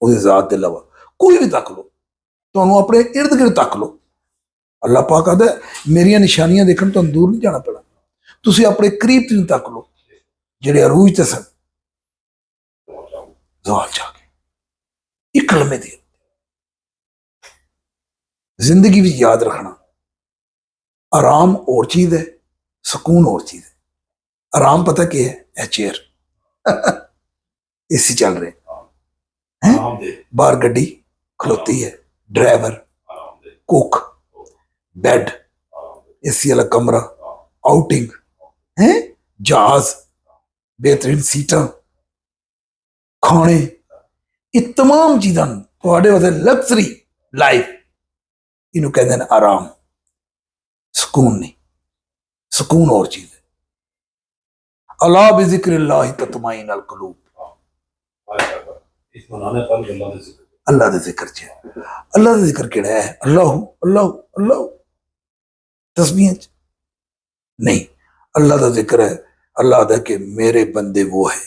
ਉਹਦੀ ਜ਼ਾਤ ਦੇ ਇਲਾਵਾ। ਕੋਈ ਵੀ ਤੱਕ ਲਓ, ਤੁਹਾਨੂੰ ਆਪਣੇ ਇਰਦ ਗਿਰਦ ਤੱਕ ਲਓ। ਅੱਲਾਹ ਪਾਕ ਕਹਿੰਦਾ ਮੇਰੀਆਂ ਨਿਸ਼ਾਨੀਆਂ ਦੇਖਣ ਤੁਹਾਨੂੰ ਦੂਰ ਨਹੀਂ ਜਾਣਾ ਪੈਣਾ, ਤੁਸੀਂ ਆਪਣੇ ਕਰੀਬ ਤੋਂ ਤੱਕ ਲਓ ਜਿਹੜੇ ਅਰੂਜ ਤੇ ਸਨ ਜ਼ਾਲ ਜਾ ਕੇ। ਇੱਕ ਕਲਮੇ ਦੀ ਜ਼ਿੰਦਗੀ ਵਿੱਚ ਯਾਦ ਰੱਖਣਾ, ਆਰਾਮ ਹੋਰ ਚੀਜ਼ ਹੈ, ਸਕੂਨ ਹੋਰ ਚੀਜ਼ ਹੈ। ਆਰਾਮ ਪਤਾ ਕੀ ਹੈ? ਇਹ ਚੇਅਰ एसी चल रहे हैं, बाहर गड्डी खलोती है, ड्राइवर, कुक, बेड, एसी वाला कमरा, आउटिंग है, जहाज, बेहतरीन सीटा, खाने, ये तमाम चीज़ां तुहाडे वास्ते लग्जरी लाइफ, इनू कहते हैं आराम। सुकून नहीं, सुकून और चीज़ है। अला बिज़िक्रिल्लाहि तत्मइनुल कुलूब, अल्लाह का जिक्र च, अल्लाह का जिक्र केड़ा है? अल्लाह अल्लाह अल्लाह तस्बीह नहीं, अल्लाह का जिक्र है अल्लाह का कि मेरे बंदे वो है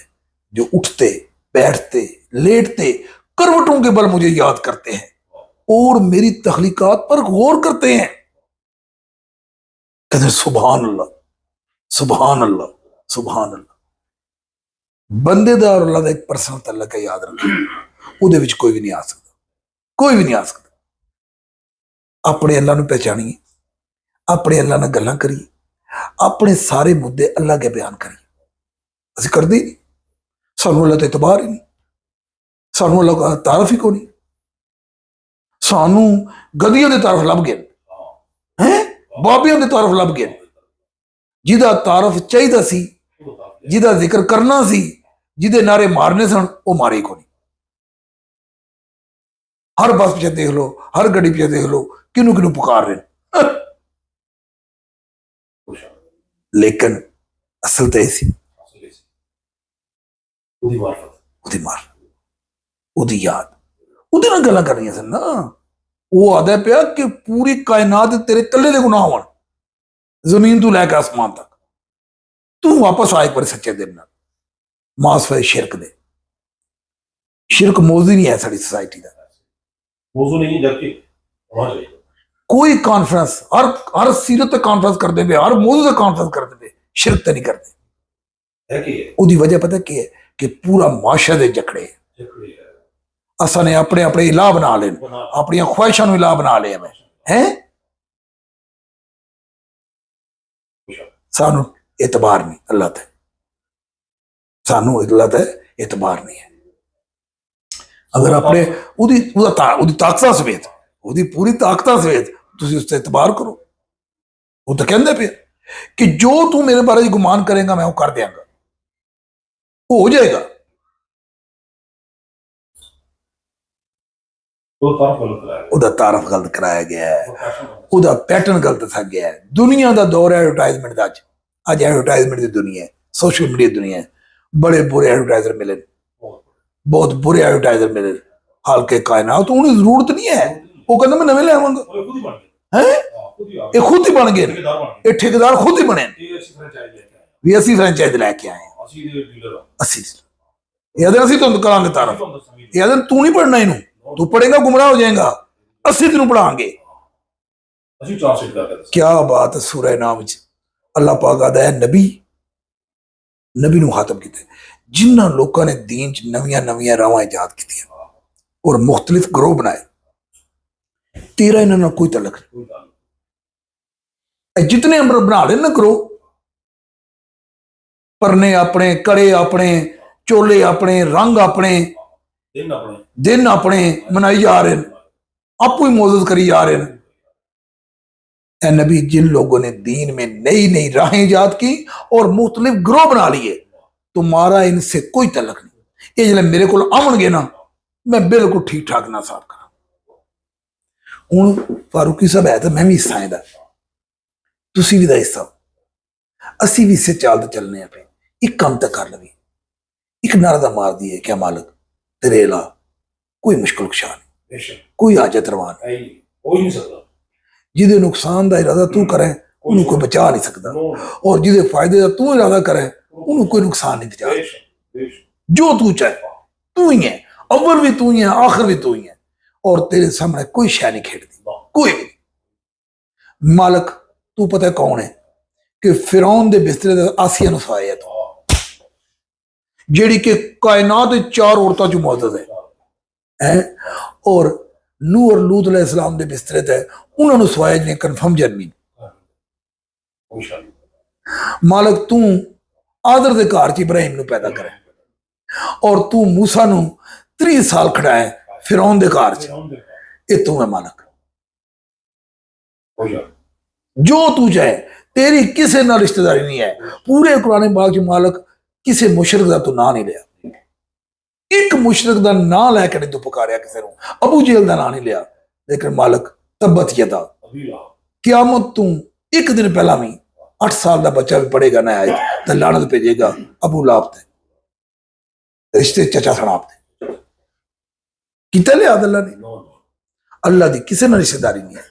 जो उठते बैठते लेटते करवटों के बल मुझे याद करते हैं और मेरी तख्लीकात पर गौर करते हैं। कहते सुभान अल्लाह सुभान अल्लाह सुभान अल्लाह। बंदे दा और अल्लाह दा एक पर्सनल तल्लक है, याद रखो, उहदे विच कोई भी नहीं आ सकता, कोई भी नहीं आ सकता। अपने अल्लाह नूं पहचानिए, अपने अल्लाह नाल गल्लां करिए, अपने सारे मुद्दे अल्लाह के बयान करिए। असीं करदे ही नहीं, सानूं अल्लाह ते इतबार ही नहीं, सानूं अल्लाह दा तारफ ही कोई नहीं। सानूं गदियां दे तारफ लभ गए हैं, बाबियां दे तारफ लभ गए, जिहदा तारफ चाहीदा सी, जिहदा जिक्र करना सी, जिहदे नारे मारने सन, वो मारे ही कोई। हर बस पिछे देख लो, हर गड्डी पिछे देख लो, किनू किनू पुकार रहे, लेकिन असल तो यही उदी याद, उहदे नाल गल्लां करनियां सन ना। वो आदा पिया कि पूरी कायनात तेरे कल्ले दे गुनाह होण, जमीन तू लैके आसमान तक, तू वापस आ एक बार सच्चे दिल नाल। मासफे शिरक दे, शिरक मौजू नहीं है साड़ी सोसाइटी का, मौजू नहीं, जबकि कोई कॉन्फ्रेंस हर सीरत तक कॉन्फ्रेंस करते पे, हर मौजू तक कॉन्फ्रेंस करते पे, शिरक तो नहीं करते। उसकी वजह पता की है कि पूरा माशा दे जकड़े असा ने अपने अपने इलाह बना ले, अपन ख्वाहिशों को इलाह बना लिया है। सानू एतबार नहीं अल्लाह ते, सानू अल्लाह ते एतबार नहीं है। अगर अपने उदी ताकत समेत, उदी पूरी ताकत समेत तुसी उस ते एतबार करो। वो तो कहंदे पे कि जो तू मेरे बारे में गुमान करेगा मैं वो कर देंगा, वो हो जाएगा। उदा तारफ गलत कराया गया है, उदा पैटर्न गलत था गया है। दुनिया का दौर है एडवर्टाइजमेंट का, अज एडवर्टाइजमेंट की दुनिया है, सोशल मीडिया दुनिया है। बड़े बुरे एडवर्टाइजर मिले, बहुत बुरे एडवर्टाइजर मिले। हल्के कायनात उन्हें जरूरत नहीं है, वो कहते मैं नवे लियावांगा है, ये खुद ही बन गए, ये ठेकेदार खुद ही बने भी असी फ्रेंचाइज लैके आए असी तुम करांगे तारफ, ये तू नहीं पढ़ना, इनू तू पढ़ेगा गुमराह हो जाएगा, असी तेन पढ़ांगे। क्या बात है। सूरह नाम अल्लाह पाक आदा है नबी, नबी नूं खातम किया जिन्हां लोकां ने दीन च नवियां नवियां रावां इजाद की और मुख्तलिफ ग्रोह बनाए, तेरा इन्हां नाल कोई तलक नहीं। जितने अमर बना ले ना ग्रोह, परने अपने, कड़े अपने, चोले अपने, रंग अपने, दिन अपने मनाई जा रहे हैं, आपू ही मोजज करी जा रहे हैं। ए नबी, जिन लोगों ने दीन में नई नई राहें इजाद की और मुख्तलिफ ग्रोह बना लिए, तुम्हारा इनसे कोई तलक नहीं। ये जल्द मेरे को आवेंगे ना, मैं बिल्कुल ठीक ठाक ना साफ करा। हूँ फारूकी साहब है तो मैं भी हिस्सा है, तुसी भी दा हिस्सा, असी भी इसे चाल चलने पे। एक काम तक कर लवी, एक नारा मार दिए क्या मालिक तेरे अला कोई मुश्किल कुशा नहीं, कोई हाजत रवा नहीं, जिदे नुकसान का इरादा तू करे उन्हें कोई बचा नहीं सकता, और जिदे फायदे का तू इरादा करे उन्हें कोई नुकसान नहीं पहुंचा। जो तू चाहे तू ही है, अव्वल भी तू ही है, आखिर भी तू ही है, और तेरे सामने कोई शय नहीं खेड़ती, कोई भी। मालक तू पता है कौन है कि फिरौन दे बिस्तरे ते आसिया नु सवाया तू, जेड़ी कि कायनात दे 4 औरतां चों मौजूद है, और नूह और लूत अलैहिस्सलाम दे बिस्तरे ते उन्हां नु सवाया जिन्हें कन्फर्म जन्मी। मालक तू आदर दे घर च इब्राहिम नु पैदा करे, और तू मूसा नु 30 साल खड़ाए फिरौन दे घर च। ये तू है मालक, जो तू चाहे, तेरी किसी ना रिश्तेदारी नहीं है। पूरे कुरान पाक च मालक किसी मुशरक दा तू ना नहीं लिया, एक मुशरक दा ना लैके नहीं तू पुकारिया किसी नूं, अबू जेल दा ना नहीं लिया। लेकिन मालक तब्बत यदा, क़यामत तू एक दिन पहला भी 8 साल का बच्चा भी पढ़ेगा ना आए तो लानत भेजेगा अबू लाभ ते, रिश्ते चचा सनाब ते किता लिया अल्लाह ने। अल्लाह की किसी ना रिश्तेदारी नहीं है,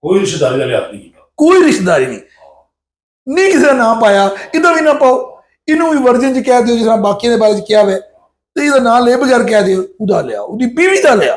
कोई रिश्तेदारी का लिहाज नहीं किया, कोई रिश्तेदारी नहीं किसी का नाम पाया, इधर भी ना पाओ, इनू भी वर्जन च कह दियो जिस तरह बाकी के बारे च किया हुआ, तो इसका नाम ले बगैर कह दियो, उदा लिया, उसकी बीवी का लिया।